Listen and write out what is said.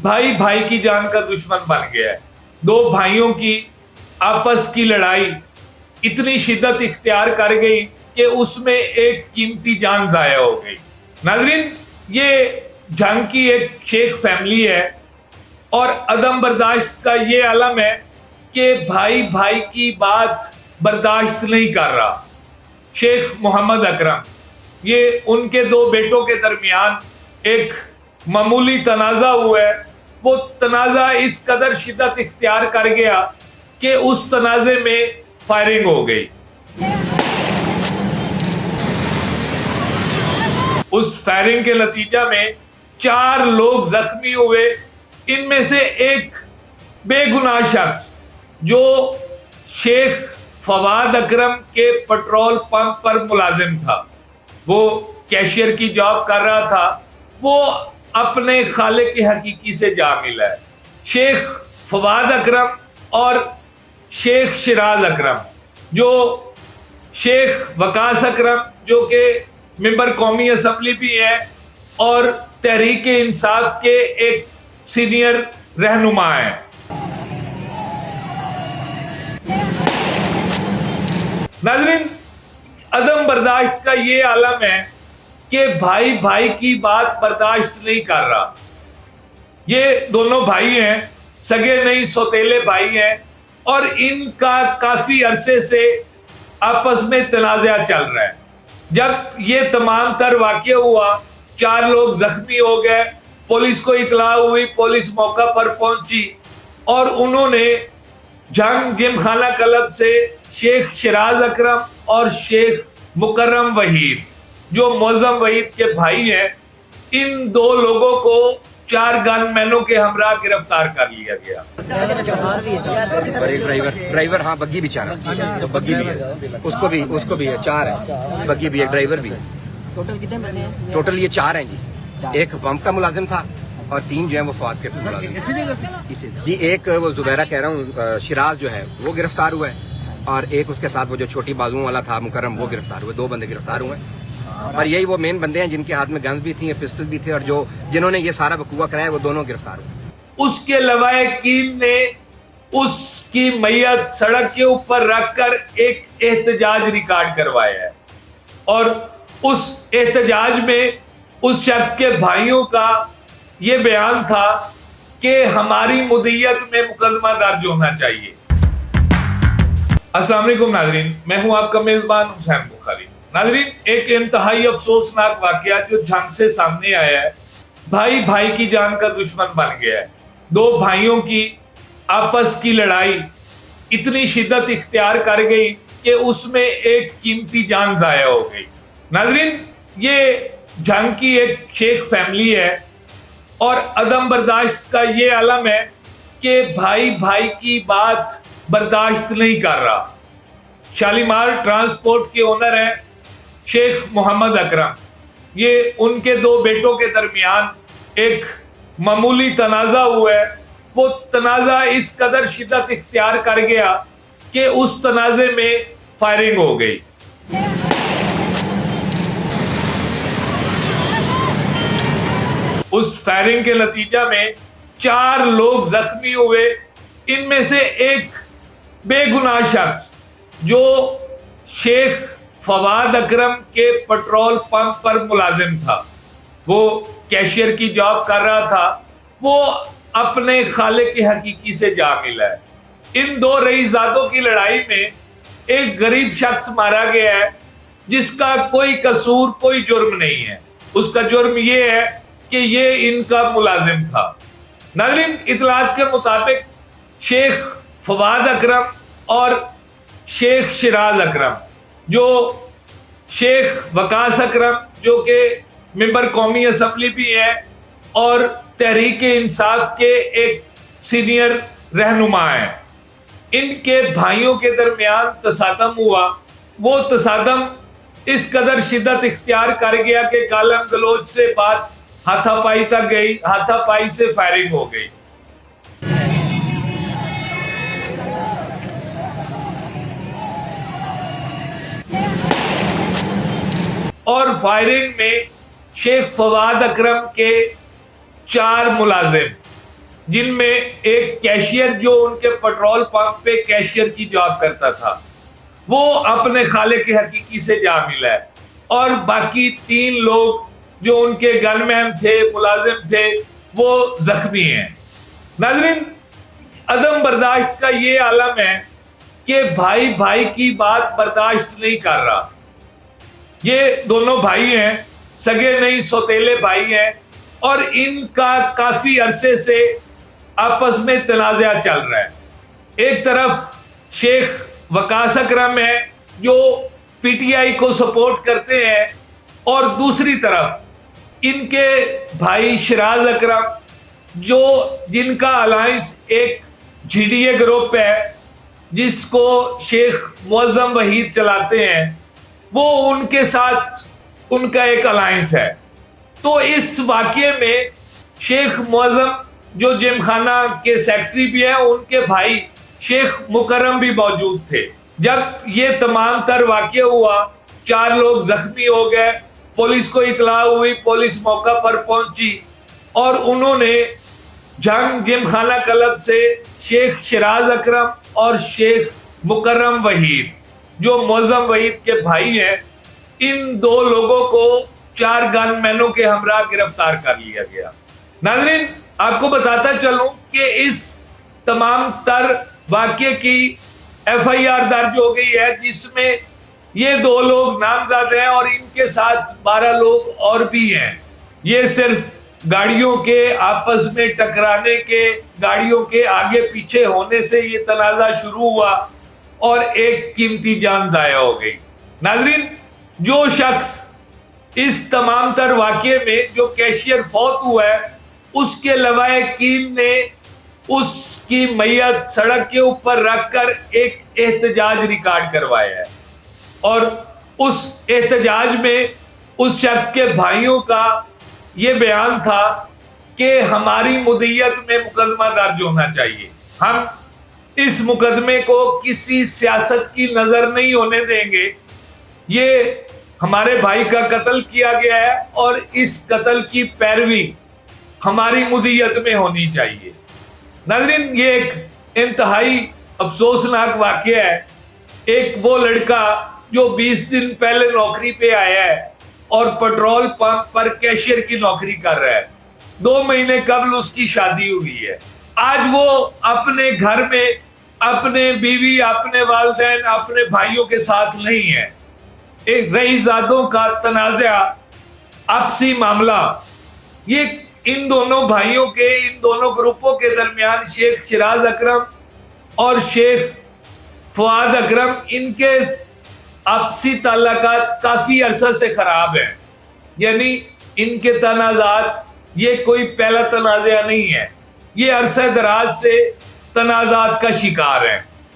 بھائی بھائی کی جان کا دشمن بن گیا ہے. دو بھائیوں کی آپس کی لڑائی اتنی شدت اختیار کر گئی کہ اس میں ایک قیمتی جان ضائع ہو گئی. ناظرین، یہ جنگ کی ایک شیخ فیملی ہے اور عدم برداشت کا یہ علم ہے کہ بھائی بھائی کی بات برداشت نہیں کر رہا. شیخ محمد اکرم، یہ ان کے دو بیٹوں کے درمیان ایک معمولی تنازع ہوا ہے. وہ تنازع اس قدر شدت اختیار کر گیا کہ اس تنازع میں فائرنگ ہو گئی. اس فائرنگ کے نتیجہ میں 4 لوگ زخمی ہوئے. ان میں سے ایک بے گناہ شخص جو شیخ فواد اکرم کے پٹرول پمپ پر ملازم تھا، وہ کیشیئر کی جاب کر رہا تھا، وہ اپنے خالق حقیقی سے جا ملا ہے. شیخ فواد اکرم اور شیخ شراز اکرم، جو شیخ وقاص اکرم جو کہ ممبر قومی اسمبلی بھی ہے اور تحریک انصاف کے ایک سینئر رہنما ہیں. ناظرین، عدم برداشت کا یہ عالم ہے کہ بھائی بھائی کی بات برداشت نہیں کر رہا. یہ دونوں بھائی ہیں، سگے نہیں سوتیلے بھائی ہیں، اور ان کا کافی عرصے سے آپس میں تنازع چل رہا ہے. جب یہ تمام تر واقعہ ہوا، 4 لوگ زخمی ہو گئے، پولیس کو اطلاع ہوئی، پولیس موقع پر پہنچی اور انہوں نے جنگ جم خانہ کلب سے شیخ شراز اکرم اور شیخ مکرم وحید، جو معظم وحید کے بھائی ہیں، ان 2 لوگوں کو 4 گن مینوں کے ہمراہ گرفتار کر لیا گیا. ڈرائیور، ہاں بگی بھی 4 ہے، بگی بھی ہے، اس کو بھی ہے 4 ہے، بگی بھی ہے، ڈرائیور بھی ہے. ٹوٹل کتنے بندے ہیں؟ ٹوٹل یہ 4 ہیں جی. ایک پمپ کا ملازم تھا اور 3 جو ہیں وہ فواد کے ملازم جی. ایک وہ زبیرہ کہہ رہا ہوں، شراز جو ہے وہ گرفتار ہوا ہے، اور ایک اس کے ساتھ وہ جو چھوٹی بازوؤں والا تھا مکرم، وہ گرفتار ہوئے. 2 بندے گرفتار ہوئے ہیں، اور یہی وہ مین بندے ہیں جن کے ہاتھ میں گنز بھی تھیں، پسٹل بھی تھے، اور جنہوں نے یہ سارا وقوع کرایا وہ دونوں گرفتار ہوئے. اس کے لواحقین نے اس کی میت سڑک کے اوپر رکھ کر ایک احتجاج ریکارڈ کروایا ہے، اور اس احتجاج میں اس شخص کے بھائیوں کا یہ بیان تھا کہ ہماری مدیت میں مقدمہ درج ہونا چاہیے. السلام علیکم ناظرین، میں ہوں آپ کا میزبان حسین بخاری. ناظرین، ایک انتہائی افسوسناک واقعہ جو جھنگ سے سامنے آیا ہے. بھائی بھائی کی جان کا دشمن بن گیا ہے. 2 بھائیوں کی آپس کی لڑائی اتنی شدت اختیار کر گئی کہ اس میں ایک قیمتی جان ضائع ہو گئی. ناظرین، یہ جنگ کی ایک شیخ فیملی ہے اور عدم برداشت کا یہ علم ہے کہ بھائی بھائی کی بات برداشت نہیں کر رہا. شالیمار ٹرانسپورٹ کے اونر ہیں شیخ محمد اکرم. یہ ان کے 2 بیٹوں کے درمیان ایک معمولی تنازع ہوا ہے. وہ تنازع اس قدر شدت اختیار کر گیا کہ اس تنازع میں فائرنگ ہو گئی. اس فائرنگ کے نتیجہ میں 4 لوگ زخمی ہوئے. ان میں سے ایک بے گناہ شخص جو شیخ فواد اکرم کے پٹرول پمپ پر ملازم تھا، وہ کیشیئر کی جاب کر رہا تھا، وہ اپنے خالق حقیقی سے جا ملا ہے. ان 2 رئیسزادوں کی لڑائی میں ایک غریب شخص مارا گیا ہے جس کا کوئی قصور، کوئی جرم نہیں ہے. اس کا جرم یہ ہے کہ یہ ان کا ملازم تھا. ناظرین، اطلاعات کے مطابق شیخ فواد اکرم اور شیخ شراز اکرم، جو شیخ وقاص اکرم جو کہ ممبر قومی اسمبلی بھی ہے اور تحریک انصاف کے ایک سینئر رہنما ہیں، ان کے بھائیوں کے درمیان تصادم ہوا. وہ تصادم اس قدر شدت اختیار کر گیا کہ گالم گلوچ سے بات ہاتھا پائی تک گئی. ہاتھا پائی سے فائرنگ ہو گئی. اور فائرنگ میں شیخ فواد اکرم کے 4 ملازم جن میں ایک کیشیئر جو ان کے پیٹرول پمپ پہ کیشیئر کی جاب کرتا تھا وہ اپنے خالق حقیقی سے جا ملا ہے، اور باقی 3 لوگ جو ان کے گن مین تھے، ملازم تھے، وہ زخمی ہیں۔ ناظرین، عدم برداشت کا یہ عالم ہے کہ بھائی بھائی کی بات برداشت نہیں کر رہا۔ یہ دونوں بھائی ہیں، سگے نہیں سوتیلے بھائی ہیں، اور ان کا کافی عرصے سے آپس میں تنازعہ چل رہا ہے۔ ایک طرف شیخ وقاص اکرم ہے جو پی ٹی آئی کو سپورٹ کرتے ہیں، اور دوسری طرف ان کے بھائی شیراز اکرم جن کا الائنس ایک جی ڈی اے گروپ ہے جس کو شیخ معظم وحید چلاتے ہیں، وہ ان کے ساتھ ان کا ایک الائنس ہے۔ تو اس واقعے میں شیخ معظم جو جم خانہ کے سیکٹری بھی ہیں، ان کے بھائی شیخ مکرم بھی موجود تھے۔ جب یہ تمام تر واقعہ ہوا، 4 لوگ زخمی ہو گئے، پولیس کو اطلاع ہوئی، پولیس موقع پر پہنچی، اور انہوں نے جھنگ جم خانہ کلب سے شیخ شیراز اکرم اور شیخ مکرم وحید جو معظم وحید کے بھائی ہیں، ان 2 لوگوں کو 4 گن مینوں کے ہمراہ گرفتار کر لیا گیا۔ ناظرین، آپ کو بتاتا چلوں کہ اس تمام تر واقعے کی ایف آئی آر درج ہو گئی ہے، جس میں یہ 2 لوگ نامزد ہیں اور ان کے ساتھ 12 لوگ اور بھی ہیں۔ یہ صرف گاڑیوں کے آپس میں ٹکرانے کے، گاڑیوں کے آگے پیچھے ہونے سے یہ تنازع شروع ہوا اور ایک قیمتی جان ضائع ہو گئی۔ ناظرین، جو شخص اس تمام تر واقعے میں جو کیشیئر فوت ہوا ہے، اس کے لواحقین نے اس کی میت سڑک کے اوپر رکھ کر ایک احتجاج ریکارڈ کروایا ہے، اور اس احتجاج میں اس شخص کے بھائیوں کا یہ بیان تھا کہ ہماری مدیت میں مقدمہ درج ہونا چاہیے، ہم اس مقدمے کو کسی سیاست کی نظر نہیں ہونے دیں گے، یہ ہمارے بھائی کا قتل کیا گیا ہے اور اس قتل کی پیروی ہماری مدیت میں ہونی چاہیے۔ ناظرین، یہ ایک انتہائی افسوسناک واقعہ ہے۔ ایک وہ لڑکا جو 20 دن پہلے نوکری پہ آیا ہے اور پیٹرول پمپ پر کیشیئر کی نوکری کر رہا ہے، 2 مہینے قبل اس کی شادی ہوئی ہے، آج وہ اپنے گھر میں اپنے بیوی، اپنے والدین، اپنے بھائیوں کے ساتھ نہیں ہے۔ ایک رئیس زادوں کا تنازع، آپسی معاملہ، یہ ان دونوں بھائیوں کے، ان دونوں گروپوں کے درمیان شیخ شیراز اکرم اور شیخ فواد اکرم، ان کے آپسی تعلقات کافی عرصہ سے خراب ہیں، یعنی ان کے تنازعات یہ کوئی پہلا تنازع نہیں ہے، یہ عرصہ دراز سے تنازعات کا شکار ہیں۔